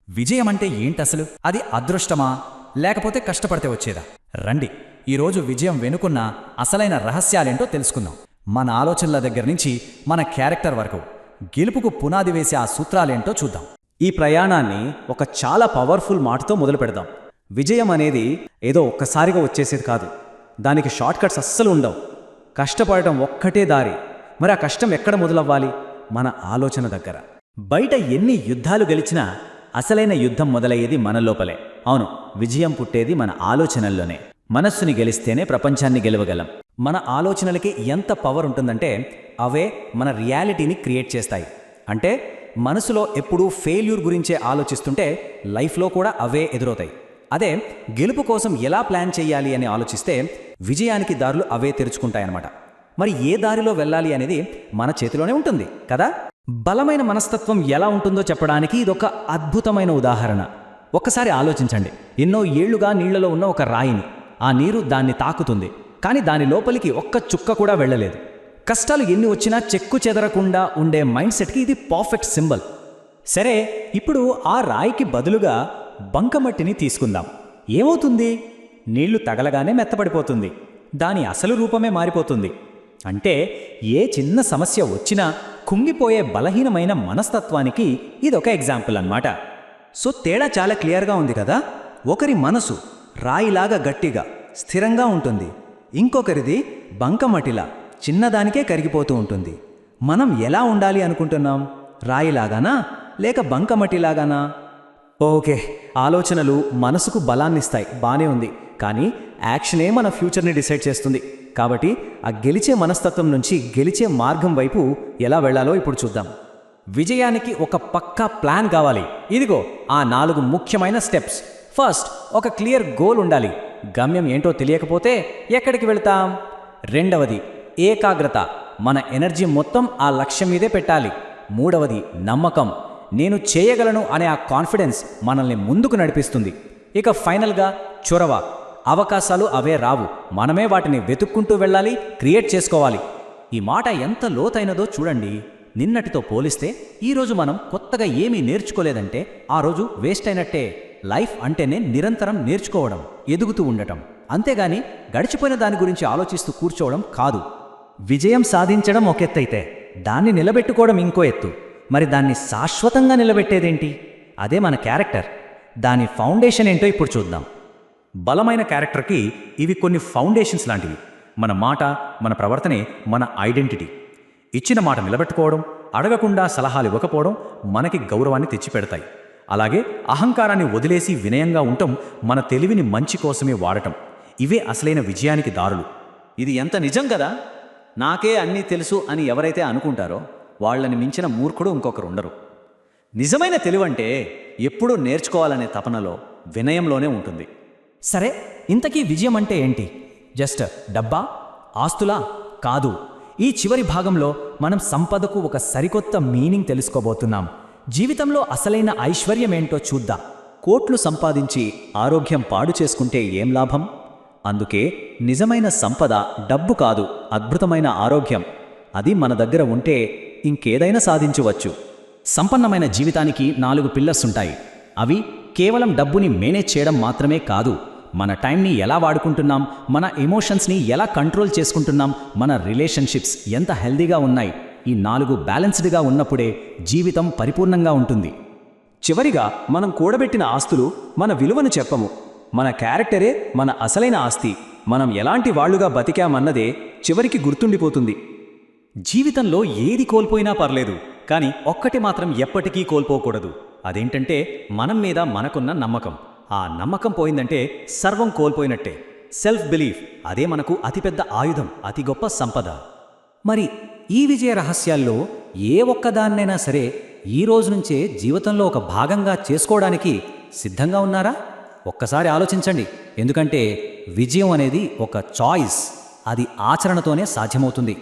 విజయం అంటే ఏంటసలు? అది అదృష్టమా లేకపోతే కష్టపడితే వచ్చేదా? రండి, ఈరోజు విజయం వెనుకున్న అసలైన రహస్యాలేంటో తెలుసుకుందాం. మన ఆలోచనల దగ్గర నుంచి మన క్యారెక్టర్ వరకు గెలుపుకు పునాది వేసే ఆ సూత్రాలేంటో చూద్దాం. ఈ ప్రయాణాన్ని ఒక చాలా పవర్ఫుల్ మాటతో మొదలు పెడదాం. విజయం అనేది ఏదో ఒక్కసారిగా వచ్చేసేది కాదు. దానికి షార్ట్ కట్స్ అస్సలు ఉండవు. కష్టపడటం ఒక్కటే దారి. మరి ఆ కష్టం ఎక్కడ మొదలవ్వాలి? మన ఆలోచన దగ్గర. బయట ఎన్ని యుద్ధాలు గెలిచినా అసలైన యుద్ధం మొదలయ్యేది మన లోపలే. అవును, విజయం పుట్టేది మన ఆలోచనల్లోనే. మనస్సుని గెలిస్తేనే ప్రపంచాన్ని గెలవగలం. మన ఆలోచనలకి ఎంత పవర్ ఉంటుందంటే అవే మన రియాలిటీని క్రియేట్ చేస్తాయి. అంటే మనసులో ఎప్పుడూ ఫెయిల్యూర్ గురించే ఆలోచిస్తుంటే లైఫ్లో కూడా అవే ఎదురవుతాయి. అదే గెలుపు కోసం ఎలా ప్లాన్ చేయాలి అని ఆలోచిస్తే విజయానికి దారులు అవే తెరుచుకుంటాయన్నమాట. మరి ఏ దారిలో వెళ్ళాలి అనేది మన చేతిలోనే ఉంటుంది కదా. బలమైన మనస్తత్వం ఎలా ఉంటుందో చెప్పడానికి ఇదొక అద్భుతమైన ఉదాహరణ. ఒక్కసారి ఆలోచించండి. ఎన్నో ఏళ్లుగా నీళ్లలో ఉన్న ఒక రాయిని, ఆ నీరు దాన్ని తాకుతుంది, కానీ దాని లోపలికి ఒక్క చుక్క కూడా వెళ్ళలేదు. కష్టాలు ఎన్ని వచ్చినా చెక్కు చెదరకుండా ఉండే మైండ్ సెట్కి ఇది పర్ఫెక్ట్ సింబల్. సరే, ఇప్పుడు ఆ రాయికి బదులుగా బంకమట్టిని తీసుకుందాం. ఏమవుతుంది? నీళ్లు తగలగానే మెత్తపడిపోతుంది. దాని అసలు రూపమే మారిపోతుంది. అంటే ఏ చిన్న సమస్య వచ్చినా కుంగిపోయే బలహీనమైన మనస్తత్వానికి ఇదొక ఎగ్జాంపుల్ అన్నమాట. సో తేడా చాలా క్లియర్గా ఉంది కదా. ఒకరి మనసు రాయిలాగా గట్టిగా స్థిరంగా ఉంటుంది, ఇంకొకరిది బంకమట్టిలా చిన్నదానికే కరిగిపోతూ ఉంటుంది. మనం ఎలా ఉండాలి అనుకుంటున్నాం? రాయిలాగానా లేక బంకమట్టిలాగానా? ఓకే, ఆలోచనలు మనసుకు బలాన్నిస్తాయి, బానే ఉంది. కానీ యాక్షనే మన ఫ్యూచర్ని డిసైడ్ చేస్తుంది. కాబట్టి ఆ గెలిచే మనస్తత్వం నుంచి గెలిచే మార్గం వైపు ఎలా వెళ్లాలో ఇప్పుడు చూద్దాం. విజయానికి ఒక పక్కా ప్లాన్ కావాలి. ఇదిగో ఆ 4 ముఖ్యమైన స్టెప్స్. ఫస్ట్, ఒక క్లియర్ గోల్ ఉండాలి. గమ్యం ఏంటో తెలియకపోతే ఎక్కడికి వెళ్తాం? రెండవది, ఏకాగ్రత. మన ఎనర్జీ మొత్తం ఆ లక్ష్యం మీదే పెట్టాలి. మూడవది, నమ్మకం. నేను చేయగలను అనే ఆ కాన్ఫిడెన్స్ మనల్ని ముందుకు నడిపిస్తుంది. ఇక ఫైనల్గా చొరవ. అవకాశాలు అవే రావు, మనమే వాటిని వెతుక్కుంటూ వెళ్ళాలి, క్రియేట్ చేసుకోవాలి. ఈ మాట ఎంత లోతైనదో చూడండి. నిన్నటితో పోలిస్తే ఈరోజు మనం కొత్తగా ఏమీ నేర్చుకోలేదంటే ఆ రోజు వేస్ట్ అయినట్టే. లైఫ్ అంటేనే నిరంతరం నేర్చుకోవడం, ఎదుగుతూ ఉండటం, అంతేగాని గడిచిపోయిన దాని గురించి ఆలోచిస్తూ కూర్చోవడం కాదు. విజయం సాధించడం ఒక ఎత్తైతే దాన్ని నిలబెట్టుకోవడం ఇంకో ఎత్తు. మరి దాన్ని శాశ్వతంగా నిలబెట్టేదేంటి? అదే మన క్యారెక్టర్. దాని ఫౌండేషన్ ఏంటో ఇప్పుడు చూద్దాం. బలమైన క్యారెక్టర్కి ఇవి కొన్ని ఫౌండేషన్స్ లాంటివి. మన మాట, మన ప్రవర్తనే మన ఐడెంటిటీ. ఇచ్చిన మాట నిలబెట్టుకోవడం, అడగకుండా సలహాలు ఇవ్వకపోవడం మనకి గౌరవాన్ని తెచ్చిపెడతాయి. అలాగే అహంకారాన్ని వదిలేసి వినయంగా ఉండటం, మన తెలివిని మంచి కోసమే వాడటం. ఇవే అసలైన విజయానికి దారులు. ఇది ఎంత నిజం కదా. నాకే అన్నీ తెలుసు అని ఎవరైతే అనుకుంటారో వాళ్ళని మించిన మూర్ఖుడు ఇంకొకరు ఉండరు. నిజమైన తెలివంటే ఎప్పుడూ నేర్చుకోవాలనే తపనలో, వినయంలోనే ఉంటుంది. సరే, ఇంతకీ విజయం అంటే ఏంటి? జస్ట్ డబ్బా, ఆస్తులా? కాదు. ఈ చివరి భాగంలో మనం సంపదకు ఒక సరికొత్త మీనింగ్ తెలుసుకోబోతున్నాం. జీవితంలో అసలైన ఐశ్వర్యం ఏంటో చూద్దాం. కోట్లు సంపాదించి ఆరోగ్యం పాడు చేసుకుంటే ఏం లాభం? అందుకే నిజమైన సంపద డబ్బు కాదు, అద్భుతమైన ఆరోగ్యం. అది మన దగ్గర ఉంటే ఇంకేదైనా సాధించవచ్చు. సంపన్నమైన జీవితానికి 4 పిల్లర్స్ ఉంటాయి. అవి కేవలం డబ్బుని మేనేజ్ చేయడం మాత్రమే కాదు, మన టైంని ఎలా వాడుకుంటున్నాం, మన ఎమోషన్స్ని ఎలా కంట్రోల్ చేసుకుంటున్నాం, మన రిలేషన్షిప్స్ ఎంత హెల్దీగా ఉన్నాయి. ఈ 4 బ్యాలెన్స్డ్గా ఉన్నప్పుడే జీవితం పరిపూర్ణంగా ఉంటుంది. చివరిగా, మనం కూడబెట్టిన ఆస్తులు మన విలువను చెప్పము. మన క్యారెక్టరే మన అసలైన ఆస్తి. మనం ఎలాంటి వాళ్లుగా బతికామన్నదే చివరికి గుర్తుండిపోతుంది. జీవితంలో ఏది కోల్పోయినా పర్లేదు, కానీ ఒక్కటి మాత్రం ఎప్పటికీ కోల్పోకూడదు. అదేంటంటే మనం మీద మనకున్న నమ్మకం. ఆ నమ్మకం పోయిందంటే సర్వం కోల్పోయినట్టే. సెల్ఫ్ బిలీఫ్, అదే మనకు అతిపెద్ద ఆయుధం, అతి గొప్ప సంపద. మరి ఈ విజయ రహస్యాల్లో ఏ ఒక్కదాన్నైనా సరే ఈ రోజు నుంచే జీవితంలో ఒక భాగంగా చేసుకోవడానికి సిద్ధంగా ఉన్నారా? ఒక్కసారి ఆలోచించండి. ఎందుకంటే విజయం అనేది ఒక చాయిస్. అది ఆచరణతోనే సాధ్యమవుతుంది.